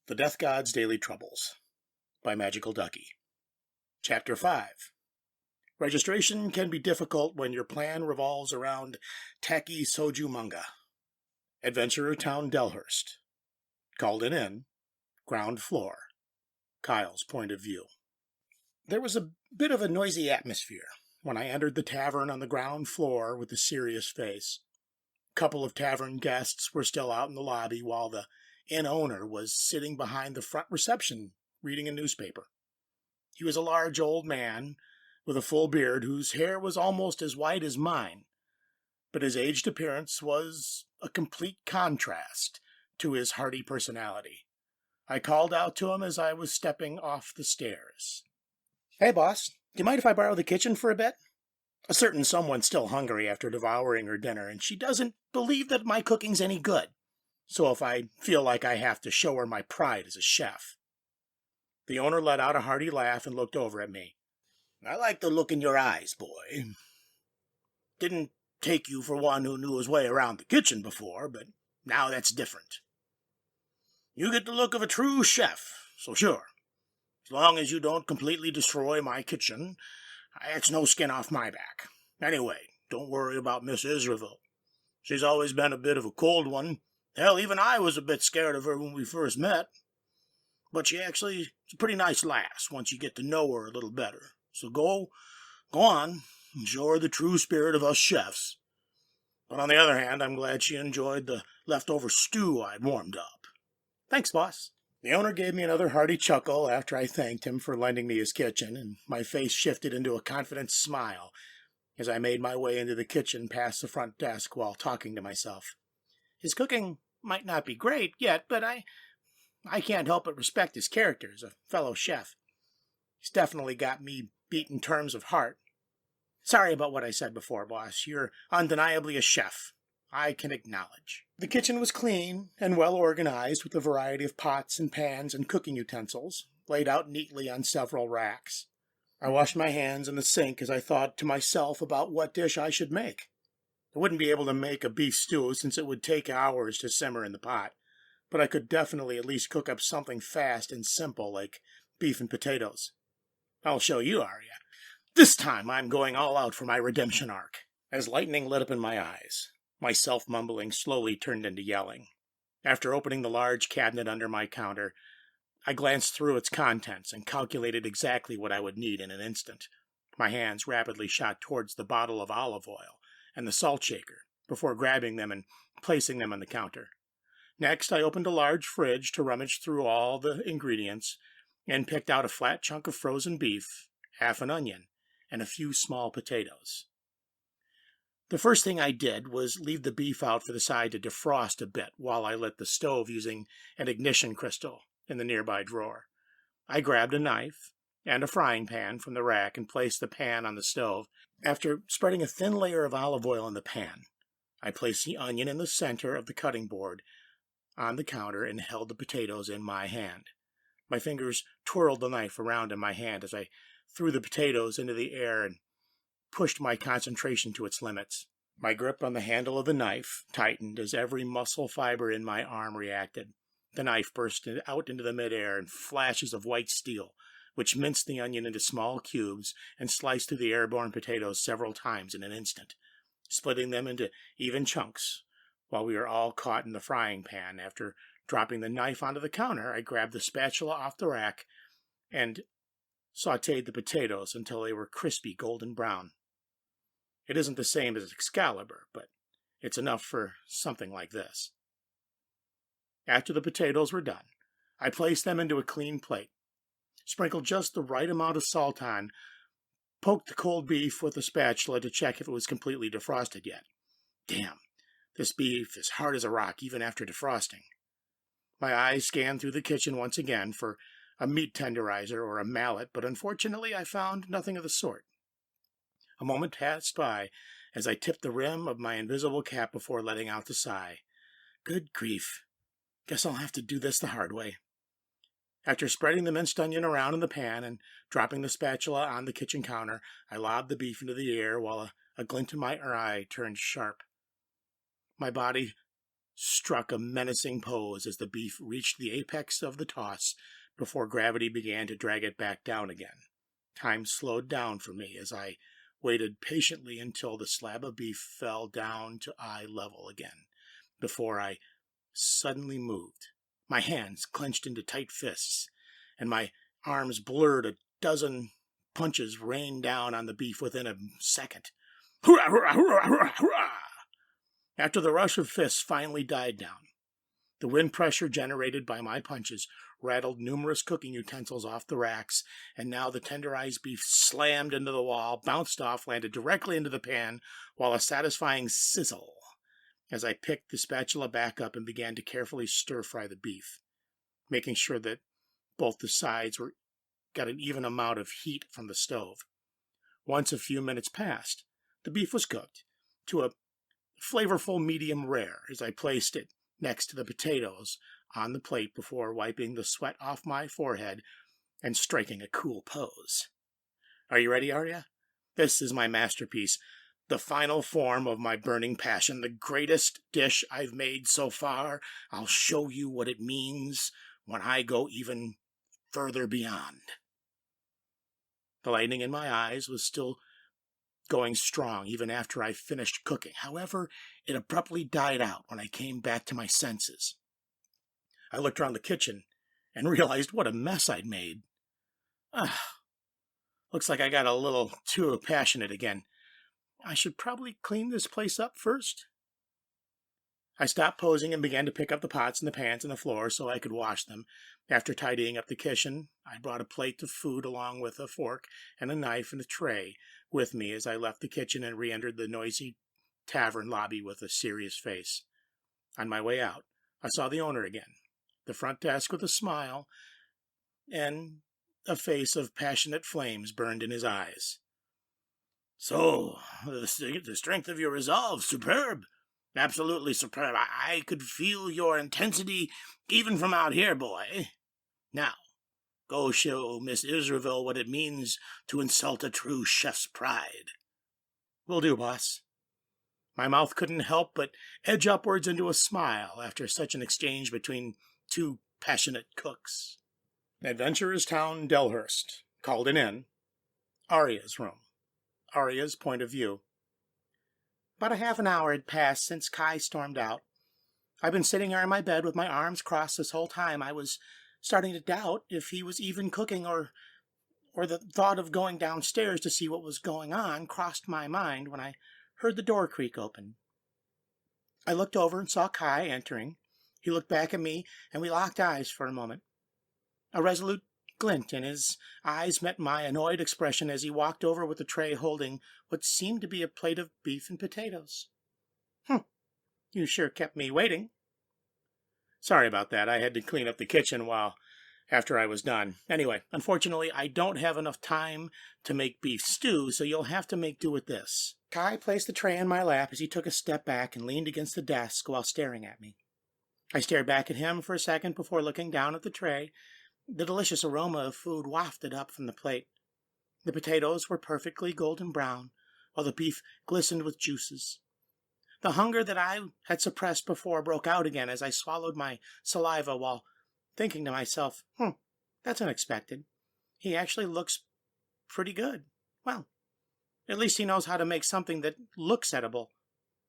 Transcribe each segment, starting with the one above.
The Death God's Daily Troubles by MagicalDucky. Chapter 5. Registration can be difficult when your plan revolves around tacky soju manga. Adventurer Town Delhurst. Called in. Ground floor. Kyle's point of view. There was a bit of a noisy atmosphere when I entered the tavern on the ground floor with a serious face. A couple of tavern guests were still out in the lobby while the inn owner was sitting behind the front reception reading a newspaper. He was a large old man with a full beard whose hair was almost as white as mine, but his aged appearance was a complete contrast to his hearty personality. I called out to him as I was stepping off the stairs. "Hey, boss, do you mind if I borrow the kitchen for a bit? A certain someone's still hungry after devouring her dinner, and she doesn't believe that my cooking's any good. So if I feel like I have to show her my pride as a chef." The owner let out a hearty laugh and looked over at me. "I like the look in your eyes, boy. Didn't take you for one who knew his way around the kitchen before, but now that's different. You get the look of a true chef, so sure. As long as you don't completely destroy my kitchen, that's no skin off my back. Anyway, don't worry about Miss Israel. She's always been a bit of a cold one. Hell, even I was a bit scared of her when we first met. But she actually is a pretty nice lass once you get to know her a little better. So go on, and show her the true spirit of us chefs. But on the other hand, I'm glad she enjoyed the leftover stew I'd warmed up." "Thanks, boss." The owner gave me another hearty chuckle after I thanked him for lending me his kitchen, and my face shifted into a confident smile as I made my way into the kitchen past the front desk while talking to myself. His cooking might not be great yet, but I can't help but respect his character as a fellow chef. He's definitely got me beat in terms of heart. Sorry about what I said before, boss. You're undeniably a chef, I can acknowledge. The kitchen was clean and well organized with a variety of pots and pans and cooking utensils laid out neatly on several racks. I washed my hands in the sink as I thought to myself about what dish I should make. I wouldn't be able to make a beef stew since it would take hours to simmer in the pot, but I could definitely at least cook up something fast and simple like beef and potatoes. I'll show you, Arya. This time I'm going all out for my redemption arc. As lightning lit up in my eyes, my self-mumbling slowly turned into yelling. After opening the large cabinet under my counter, I glanced through its contents and calculated exactly what I would need in an instant. My hands rapidly shot towards the bottle of olive oil and the salt shaker before grabbing them and placing them on the counter. Next, I opened a large fridge to rummage through all the ingredients and picked out a flat chunk of frozen beef, half an onion, and a few small potatoes. The first thing I did was leave the beef out for the side to defrost a bit while I lit the stove using an ignition crystal in the nearby drawer. I grabbed a knife and a frying pan from the rack and placed the pan on the stove. After spreading a thin layer of olive oil in the pan, I placed the onion in the center of the cutting board on the counter and held the potatoes in my hand. My fingers twirled the knife around in my hand as I threw the potatoes into the air and pushed my concentration to its limits. My grip on the handle of the knife tightened as every muscle fiber in my arm reacted. The knife burst out into the midair in flashes of white steel, which minced the onion into small cubes and sliced through the airborne potatoes several times in an instant, splitting them into even chunks while we were all caught in the frying pan. After dropping the knife onto the counter, I grabbed the spatula off the rack and sautéed the potatoes until they were crispy golden brown. It isn't the same as Excalibur, but it's enough for something like this. After the potatoes were done, I placed them into a clean plate, sprinkled just the right amount of salt on, poked the cold beef with a spatula to check if it was completely defrosted yet. Damn, this beef is hard as a rock even after defrosting. My eyes scanned through the kitchen once again for a meat tenderizer or a mallet, but unfortunately I found nothing of the sort. A moment passed by as I tipped the rim of my invisible cap before letting out the sigh. Good grief. Guess I'll have to do this the hard way. After spreading the minced onion around in the pan and dropping the spatula on the kitchen counter, I lobbed the beef into the air while a glint in my eye turned sharp. My body struck a menacing pose as the beef reached the apex of the toss before gravity began to drag it back down again. Time slowed down for me as I waited patiently until the slab of beef fell down to eye level again, before I suddenly moved. My hands clenched into tight fists, and my arms blurred. A dozen punches rained down on the beef within a second. Hurrah, hurrah, hurrah, hurrah, hurrah! After the rush of fists finally died down, the wind pressure generated by my punches rattled numerous cooking utensils off the racks, and now the tenderized beef slammed into the wall, bounced off, landed directly into the pan, while a satisfying sizzle as I picked the spatula back up and began to carefully stir-fry the beef, making sure that both the sides got an even amount of heat from the stove. Once a few minutes passed, the beef was cooked to a flavorful medium rare as I placed it next to the potatoes on the plate before wiping the sweat off my forehead and striking a cool pose. Are you ready, Arya? This is my masterpiece, the final form of my burning passion, the greatest dish I've made so far. I'll show you what it means when I go even further beyond. The lightning in my eyes was still going strong even after I finished cooking. However, it abruptly died out when I came back to my senses. I looked around the kitchen and realized what a mess I'd made. Looks like I got a little too passionate again. I should probably clean this place up first. I stopped posing and began to pick up the pots and the pans on the floor so I could wash them. After tidying up the kitchen, I brought a plate of food along with a fork and a knife and a tray with me as I left the kitchen and re-entered the noisy tavern lobby with a serious face. On my way out, I saw the owner again, the front desk with a smile, and a face of passionate flames burned in his eyes. "So, the strength of your resolve, superb. Absolutely superb. I could feel your intensity even from out here, boy. Now, go show Miss Israel what it means to insult a true chef's pride." "Will do, boss." My mouth couldn't help but edge upwards into a smile after such an exchange between two passionate cooks. Adventurer's Town, Delhurst. Called an inn. Arya's room. Arya's point of view. About a half an hour had passed since Kai stormed out. I'd been sitting here in my bed with my arms crossed this whole time. I was starting to doubt if he was even cooking, or the thought of going downstairs to see what was going on crossed my mind when I heard the door creak open. I looked over and saw Kai entering. He looked back at me, and we locked eyes for a moment. A resolute glint in his eyes met my annoyed expression as he walked over with a tray holding what seemed to be a plate of beef and potatoes. You sure kept me waiting." "Sorry about that. I had to clean up the kitchen after I was done. Anyway, unfortunately, I don't have enough time to make beef stew, so you'll have to make do with this." Kai placed the tray in my lap as he took a step back and leaned against the desk while staring at me. I stared back at him for a second before looking down at the tray. The delicious aroma of food wafted up from the plate. The potatoes were perfectly golden brown, while the beef glistened with juices. The hunger that I had suppressed before broke out again as I swallowed my saliva while thinking to myself, that's unexpected. He actually looks pretty good. Well, at least he knows how to make something that looks edible.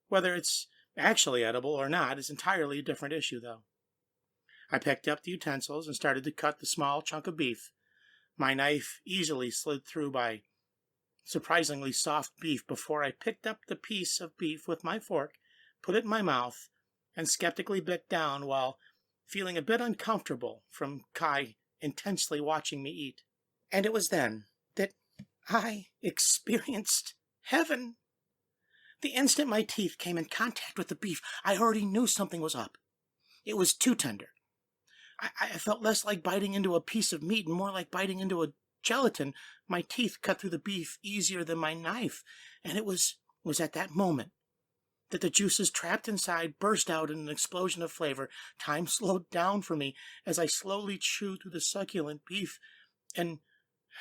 Whether it's actually edible or not is entirely a different issue, though. I picked up the utensils and started to cut the small chunk of beef. My knife easily slid through by surprisingly soft beef before I picked up the piece of beef with my fork, put it in my mouth, and skeptically bit down while feeling a bit uncomfortable from Kai intensely watching me eat. And it was then that I experienced heaven. The instant my teeth came in contact with the beef, I already knew something was up. It was too tender. I felt less like biting into a piece of meat and more like biting into a gelatin. My teeth cut through the beef easier than my knife, and it was at that moment that the juices trapped inside burst out in an explosion of flavor. Time slowed down for me as I slowly chewed through the succulent beef, and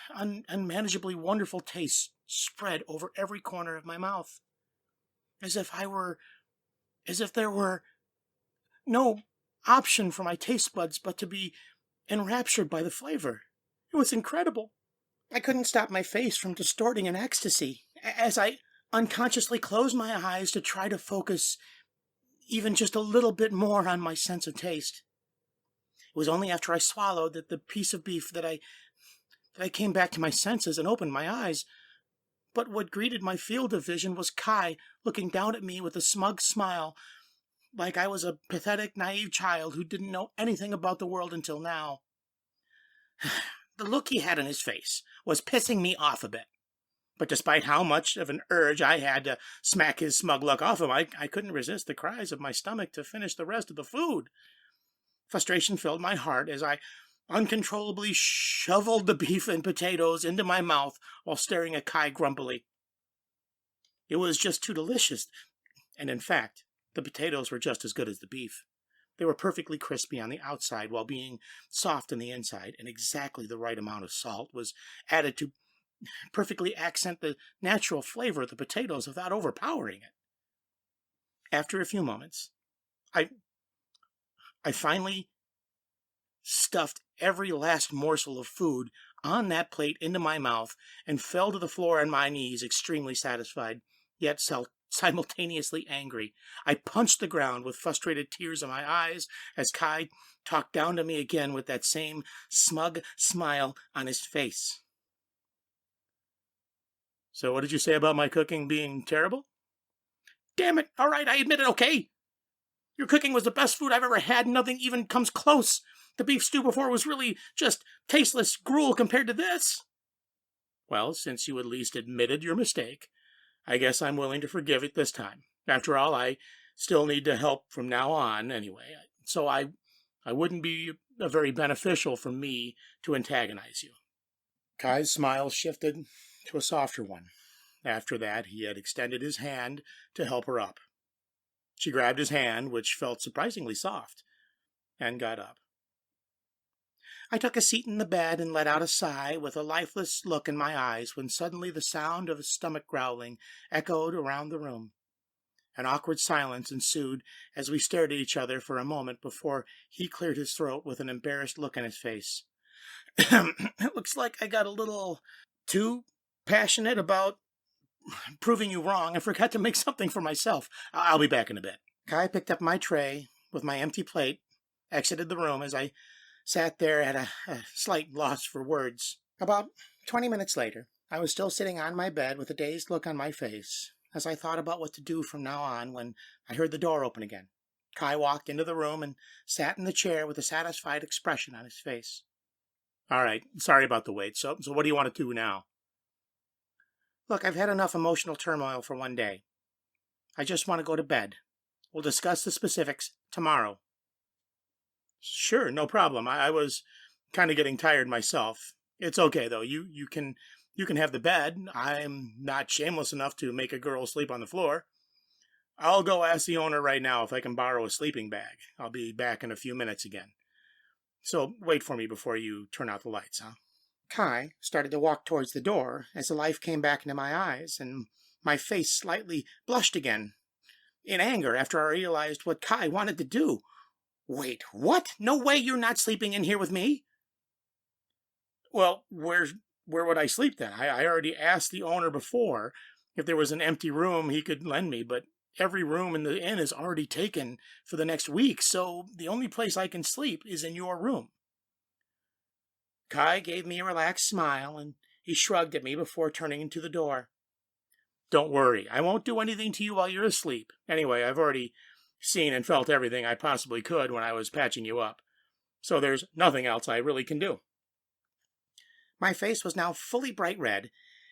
unmanageably wonderful taste spread over every corner of my mouth, as if there were no option for my taste buds but to be enraptured by the flavor. It was incredible. I couldn't stop my face from distorting in ecstasy as I unconsciously closed my eyes to try to focus even just a little bit more on my sense of taste. It was only after I swallowed the piece of beef that I came back to my senses and opened my eyes. But what greeted my field of vision was Kai looking down at me with a smug smile, like I was a pathetic, naive child who didn't know anything about the world until now. The look he had on his face was pissing me off a bit. But despite how much of an urge I had to smack his smug look off him, I couldn't resist the cries of my stomach to finish the rest of the food. Frustration filled my heart as I uncontrollably shoveled the beef and potatoes into my mouth while staring at Kai grumpily. It was just too delicious, and in fact, the potatoes were just as good as the beef. They were perfectly crispy on the outside while being soft on the inside, and exactly the right amount of salt was added to perfectly accent the natural flavor of the potatoes without overpowering it. After a few moments, I finally stuffed every last morsel of food on that plate into my mouth and fell to the floor on my knees, extremely satisfied, yet simultaneously angry. I punched the ground with frustrated tears in my eyes as Kai talked down to me again with that same smug smile on his face. So what did you say about my cooking being terrible? Damn it, all right, I admit it, okay? Your cooking was the best food I've ever had, and nothing even comes close. The beef stew before was really just tasteless gruel compared to this. Well, since you at least admitted your mistake, I guess I'm willing to forgive it this time. After all, I still need to help from now on anyway, so I wouldn't be very beneficial for me to antagonize you. Kai's smile shifted to a softer one. After that, he had extended his hand to help her up. She grabbed his hand, which felt surprisingly soft, and got up. I took a seat in the bed and let out a sigh with a lifeless look in my eyes when suddenly the sound of his stomach growling echoed around the room. An awkward silence ensued as we stared at each other for a moment before he cleared his throat with an embarrassed look on his face. It looks like I got a little too passionate about proving you wrong and forgot to make something for myself. I'll be back in a bit. Kai picked up my tray with my empty plate, exited the room as I sat there at a slight loss for words. About 20 minutes later, I was still sitting on my bed with a dazed look on my face as I thought about what to do from now on when I heard the door open again. Kai walked into the room and sat in the chair with a satisfied expression on his face. All right, sorry about the wait. So what do you want to do now? Look, I've had enough emotional turmoil for one day. I just want to go to bed. We'll discuss the specifics tomorrow. Sure, no problem. I was kind of getting tired myself. It's okay, though. You can have the bed. I'm not shameless enough to make a girl sleep on the floor. I'll go ask the owner right now if I can borrow a sleeping bag. I'll be back in a few minutes again. So wait for me before you turn out the lights, huh? Kai started to walk towards the door as the life came back into my eyes, and my face slightly blushed again, in anger after I realized what Kai wanted to do. Wait, what? No way you're not sleeping in here with me? Well, where would I sleep then? I already asked the owner before if there was an empty room he could lend me, but every room in the inn is already taken for the next week, so the only place I can sleep is in your room. Kai gave me a relaxed smile, and he shrugged at me before turning to the door. Don't worry, I won't do anything to you while you're asleep. Anyway, I've already seen and felt everything I possibly could when I was patching you up, so there's nothing else I really can do. My face was now fully bright red,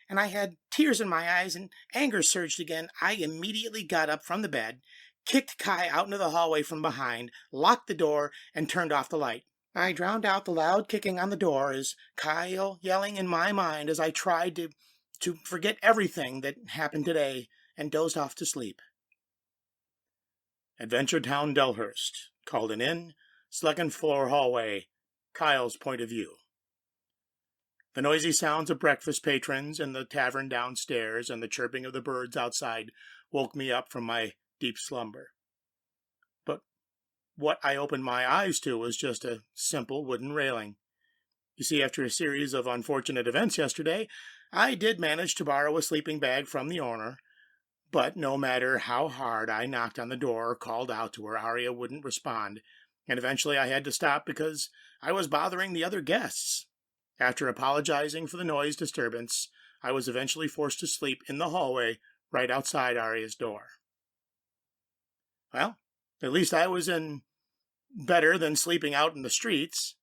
and I had tears in my eyes and anger surged again. I immediately got up from the bed, kicked Kai out into the hallway from behind, locked the door, and turned off the light. I drowned out the loud kicking on the door as Kyle yelling in my mind as I tried to forget everything that happened today and dozed off to sleep. Adventure Town, Delhurst. Called an inn, second floor hallway, Kyle's point of view. The noisy sounds of breakfast patrons in the tavern downstairs and the chirping of the birds outside woke me up from my deep slumber. what I opened my eyes to was just a simple wooden railing. You see, after a series of unfortunate events yesterday, I did manage to borrow a sleeping bag from the owner, but no matter how hard I knocked on the door or called out to her, Arya wouldn't respond, and eventually I had to stop because I was bothering the other guests. After apologizing for the noise disturbance, I was eventually forced to sleep in the hallway right outside Arya's door. Well, at least I was in better than sleeping out in the streets.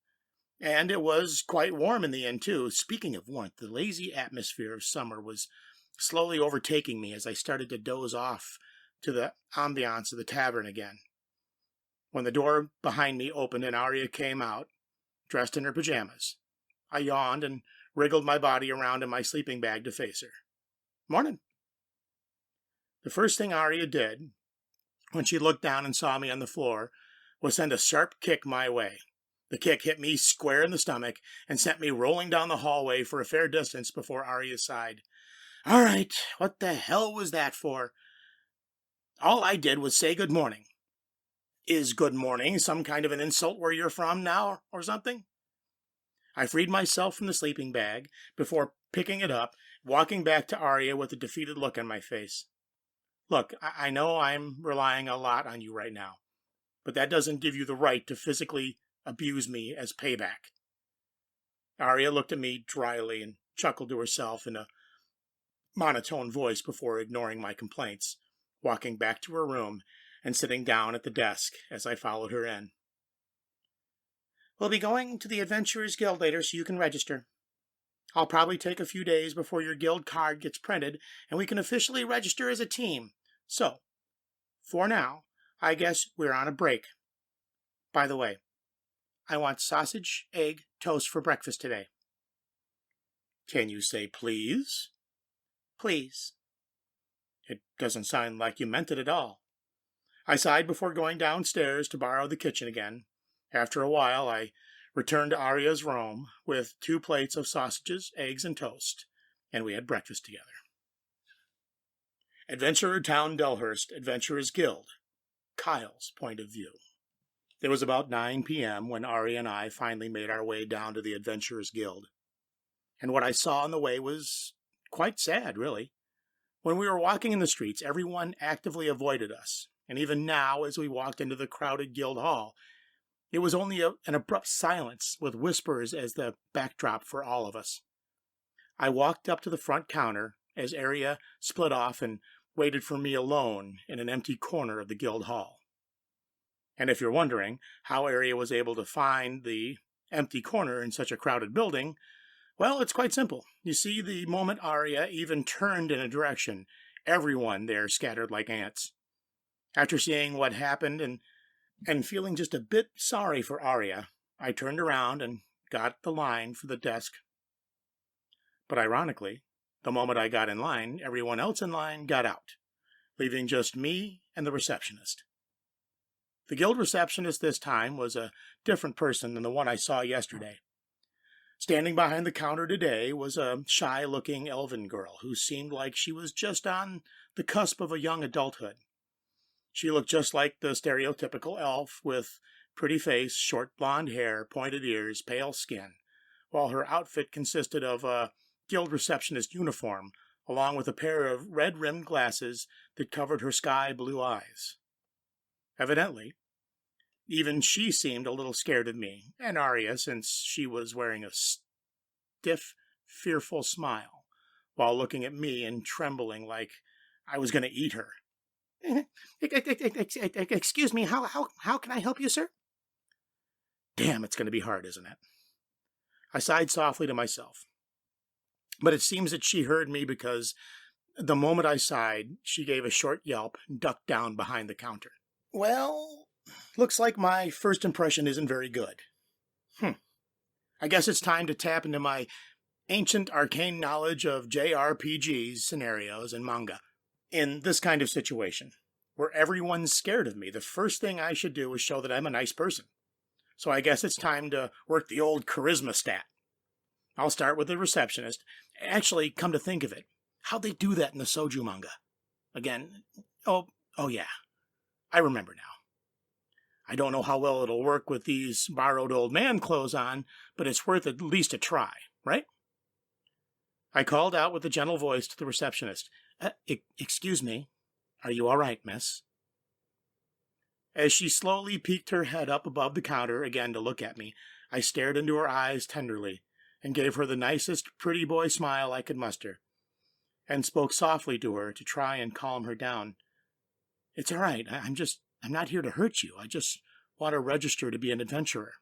And it was quite warm in the inn, too. Speaking of warmth, the lazy atmosphere of summer was slowly overtaking me as I started to doze off to the ambiance of the tavern again. When the door behind me opened and Arya came out, dressed in her pajamas, I yawned and wriggled my body around in my sleeping bag to face her. Morning. The first thing Arya did, when she looked down and saw me on the floor, was send a sharp kick my way. The kick hit me square in the stomach and sent me rolling down the hallway for a fair distance before Arya sighed. All right, what the hell was that for? All I did was say good morning. Is good morning some kind of an insult where you're from now or something? I freed myself from the sleeping bag before picking it up, walking back to Arya with a defeated look on my face. Look, I know I'm relying a lot on you right now, but that doesn't give you the right to physically abuse me as payback. Arya looked at me dryly and chuckled to herself in a monotone voice before ignoring my complaints, walking back to her room and sitting down at the desk as I followed her in. We'll be going to the Adventurers Guild later so you can register. I'll probably take a few days before your guild card gets printed and we can officially register as a team. So, for now, I guess we're on a break. By the way, I want sausage, egg, toast for breakfast today. Can you say please? Please. It doesn't sound like you meant it at all. I sighed before going downstairs to borrow the kitchen again. After a while, I returned to Arya's room with 2 plates of sausages, eggs, and toast, and we had breakfast together. Adventurer Town Delhurst, Adventurers Guild. Kyle's point of view. It was about 9 p.m. when Arya and I finally made our way down to the Adventurers Guild. And what I saw on the way was quite sad, really. When we were walking in the streets, everyone actively avoided us. And even now, as we walked into the crowded guild hall, it was only an abrupt silence with whispers as the backdrop for all of us. I walked up to the front counter as Arya split off and waited for me alone in an empty corner of the guild hall. And if you're wondering how Arya was able to find the empty corner in such a crowded building, well, it's quite simple. You see, the moment Arya even turned in a direction, everyone there scattered like ants. After seeing what happened and feeling just a bit sorry for Arya, I turned around and got the line for the desk. But ironically, the moment I got in line, everyone else in line got out, leaving just me and the receptionist. The guild receptionist this time was a different person than the one I saw yesterday. Standing behind the counter today was a shy-looking elven girl who seemed like she was just on the cusp of a young adulthood. She looked just like the stereotypical elf with pretty face, short blonde hair, pointed ears, pale skin, while her outfit consisted of a guild receptionist uniform along with a pair of red-rimmed glasses that covered her sky-blue eyes. Evidently, even she seemed a little scared of me, and Arya, since she was wearing a stiff, fearful smile, while looking at me and trembling like I was going to eat her. Excuse me, how can I help you, sir? Damn, it's going to be hard, isn't it? I sighed softly to myself. But it seems that she heard me because the moment I sighed, she gave a short yelp and ducked down behind the counter. Well, looks like my first impression isn't very good. I guess it's time to tap into my ancient arcane knowledge of JRPGs, scenarios, and manga. In this kind of situation, where everyone's scared of me, the first thing I should do is show that I'm a nice person. So I guess it's time to work the old charisma stat. I'll start with the receptionist. Actually, come to think of it, how'd they do that in the Soju manga? Again, oh yeah, I remember now. I don't know how well it'll work with these borrowed old man clothes on, but it's worth at least a try, right?" I called out with a gentle voice to the receptionist. Excuse me, are you all right, miss?" As she slowly peeked her head up above the counter again to look at me, I stared into her eyes tenderly and gave her the nicest pretty boy smile I could muster, and spoke softly to her to try and calm her down. "It's all right. I'm not here to hurt you. I just want to register to be an adventurer."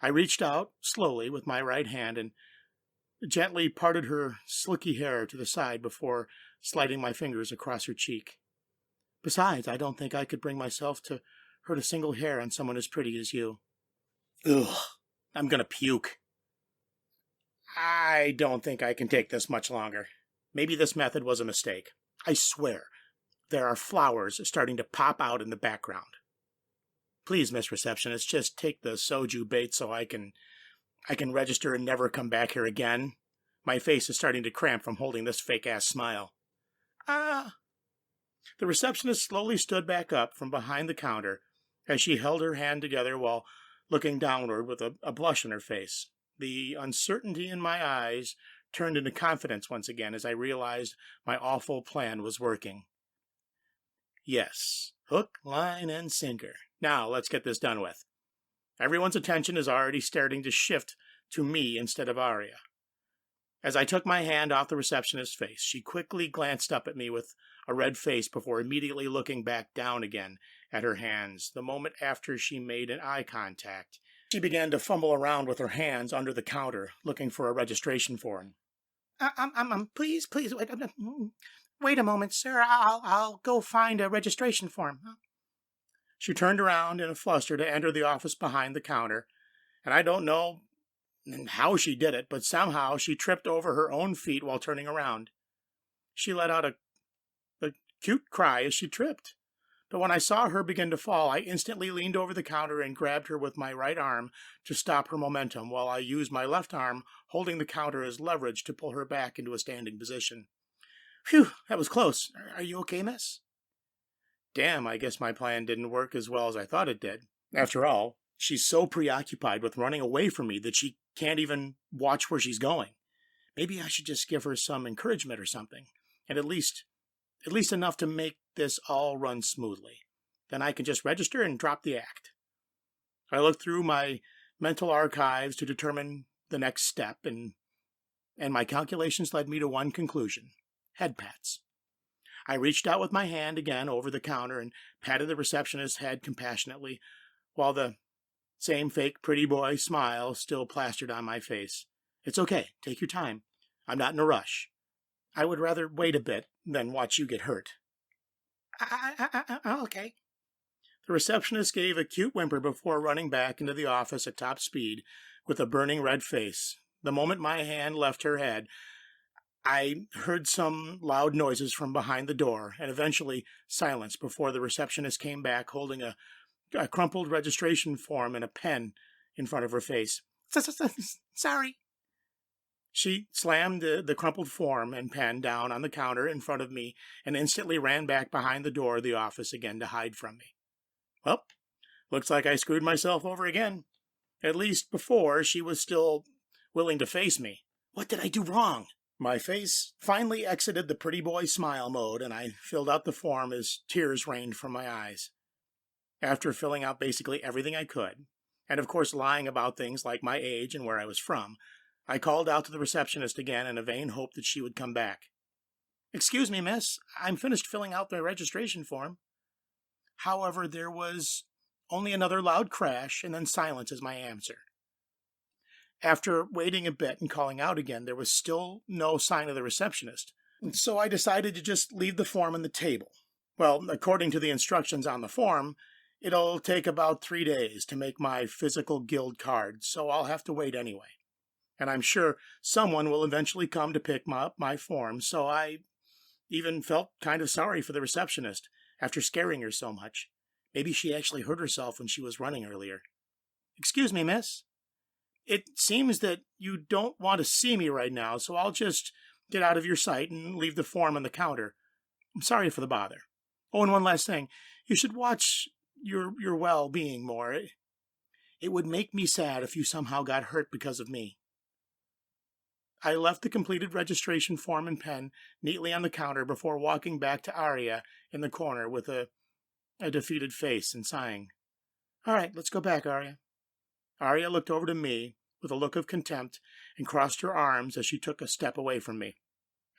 I reached out slowly with my right hand and gently parted her slicky hair to the side before sliding my fingers across her cheek. "Besides, I don't think I could bring myself to hurt a single hair on someone as pretty as you." Ugh, I'm gonna puke. I don't think I can take this much longer. Maybe this method was a mistake. I swear, there are flowers starting to pop out in the background. Please, Miss Receptionist, just take the soju bait so I can register and never come back here again. My face is starting to cramp from holding this fake-ass smile. Ah. The receptionist slowly stood back up from behind the counter as she held her hand together while looking downward with a blush on her face. The uncertainty in my eyes turned into confidence once again as I realized my awful plan was working. Yes, hook, line, and sinker. Now let's get this done with. Everyone's attention is already starting to shift to me instead of Aria. As I took my hand off the receptionist's face, she quickly glanced up at me with a red face before immediately looking back down again at her hands. The moment after she made an eye contact, she began to fumble around with her hands under the counter, looking for a registration form. Please, wait a moment, sir. I'll go find a registration form." She turned around in a fluster to enter the office behind the counter, and I don't know how she did it, but somehow she tripped over her own feet while turning around. She let out a cute cry as she tripped. But when I saw her begin to fall, I instantly leaned over the counter and grabbed her with my right arm to stop her momentum, while I used my left arm holding the counter as leverage to pull her back into a standing position. "Phew, that was close. Are you okay, miss?" Damn, I guess my plan didn't work as well as I thought it did. After all, she's so preoccupied with running away from me that she can't even watch where she's going. Maybe I should just give her some encouragement or something, and at least enough to make this all run smoothly. Then I can just register and drop the act. I looked through my mental archives to determine the next step, and my calculations led me to one conclusion: head pats. I reached out with my hand again over the counter and patted the receptionist's head compassionately, while the same fake pretty boy smile still plastered on my face. "It's okay. Take your time. I'm not in a rush. I would rather wait a bit than watch you get hurt." Okay." The receptionist gave a cute whimper before running back into the office at top speed with a burning red face. The moment my hand left her head, I heard some loud noises from behind the door, and eventually silence before the receptionist came back holding a crumpled registration form and a pen in front of her face. "Sorry." She slammed the crumpled form and pen down on the counter in front of me and instantly ran back behind the door of the office again to hide from me. Well, looks like I screwed myself over again. At least before, she was still willing to face me. What did I do wrong? My face finally exited the pretty boy smile mode, and I filled out the form as tears rained from my eyes. After filling out basically everything I could, and of course lying about things like my age and where I was from, I called out to the receptionist again in a vain hope that she would come back. "Excuse me, miss, I'm finished filling out the registration form." However, there was only another loud crash and then silence as my answer. After waiting a bit and calling out again, there was still no sign of the receptionist, so I decided to just leave the form on the table. Well, according to the instructions on the form, it'll take about 3 days to make my physical guild card, so I'll have to wait anyway. And I'm sure someone will eventually come to pick up my form, so I even felt kind of sorry for the receptionist after scaring her so much. Maybe she actually hurt herself when she was running earlier. "Excuse me, miss. It seems that you don't want to see me right now, so I'll just get out of your sight and leave the form on the counter. I'm sorry for the bother. Oh, and one last thing. You should watch your well-being more. It would make me sad if you somehow got hurt because of me." I left the completed registration form and pen neatly on the counter before walking back to Arya in the corner with a defeated face and sighing. "All right, let's go back, Arya." Arya looked over to me with a look of contempt and crossed her arms as she took a step away from me.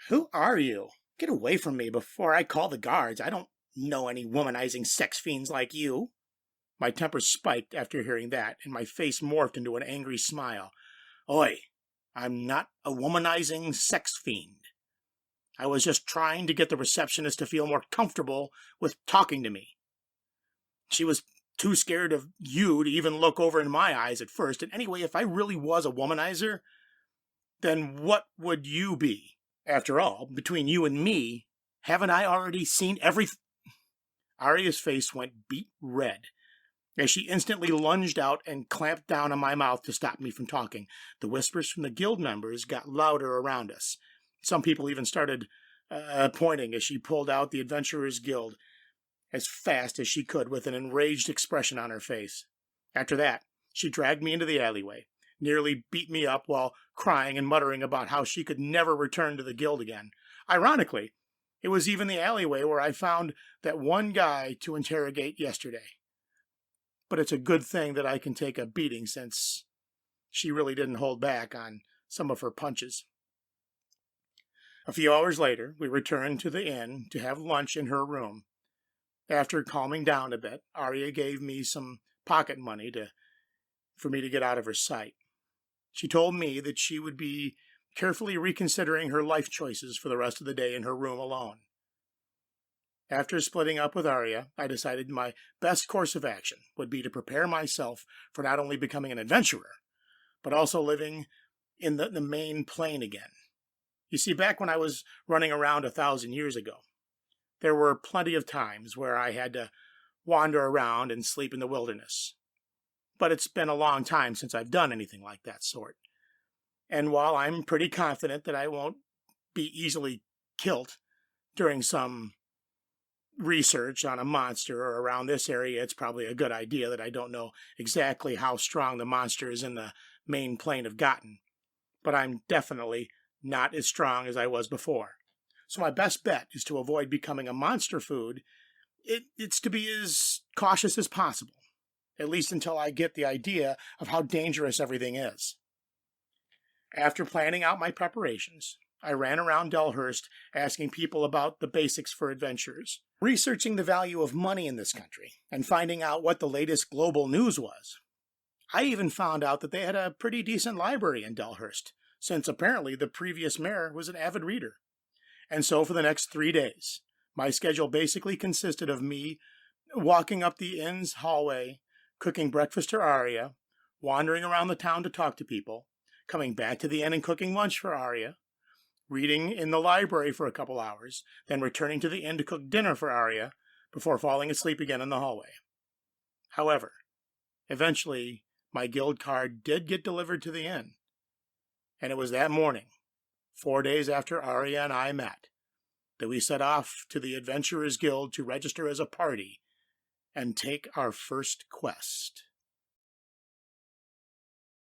"Who are you? Get away from me before I call the guards. I don't know any womanizing sex fiends like you." My temper spiked after hearing that, and my face morphed into an angry smile. "Oi, I'm not a womanizing sex fiend. I was just trying to get the receptionist to feel more comfortable with talking to me. She was too scared of you to even look over in my eyes at first, and anyway, if I really was a womanizer, then what would you be? After all, between you and me, haven't I already seen everything?" Arya's face went beet red as she instantly lunged out and clamped down on my mouth to stop me from talking. The whispers from the guild members got louder around us. Some people even started pointing as she pulled out the Adventurers Guild as fast as she could with an enraged expression on her face. After that, she dragged me into the alleyway, nearly beat me up while crying and muttering about how she could never return to the guild again. Ironically, it was even the alleyway where I found that one guy to interrogate yesterday. But it's a good thing that I can take a beating since she really didn't hold back on some of her punches. A few hours later, we returned to the inn to have lunch in her room. After calming down a bit, Arya gave me some pocket money for me to get out of her sight. She told me that she would be carefully reconsidering her life choices for the rest of the day in her room alone. After splitting up with Arya, I decided my best course of action would be to prepare myself for not only becoming an adventurer, but also living in the main plane again. You see, back when I was running around 1,000 years ago, there were plenty of times where I had to wander around and sleep in the wilderness. But it's been a long time since I've done anything like that sort. And while I'm pretty confident that I won't be easily killed during some research on a monster or around this area, it's probably a good idea that I don't know exactly how strong the monster is in the main plane of Gotten. But I'm definitely not as strong as I was before. So my best bet is to avoid becoming a monster food. It's to be as cautious as possible, at least until I get the idea of how dangerous everything is. After planning out my preparations, I ran around Delhurst asking people about the basics for adventures, researching the value of money in this country, and finding out what the latest global news was. I even found out that they had a pretty decent library in Delhurst, since apparently the previous mayor was an avid reader. And so for the next 3 days, my schedule basically consisted of me walking up the inn's hallway, cooking breakfast for Arya, wandering around the town to talk to people, coming back to the inn and cooking lunch for Arya, reading in the library for a couple hours, then returning to the inn to cook dinner for Arya before falling asleep again in the hallway. However, eventually my guild card did get delivered to the inn, and it was that morning, 4 days after Arya and I met, that we set off to the Adventurers Guild to register as a party and take our first quest.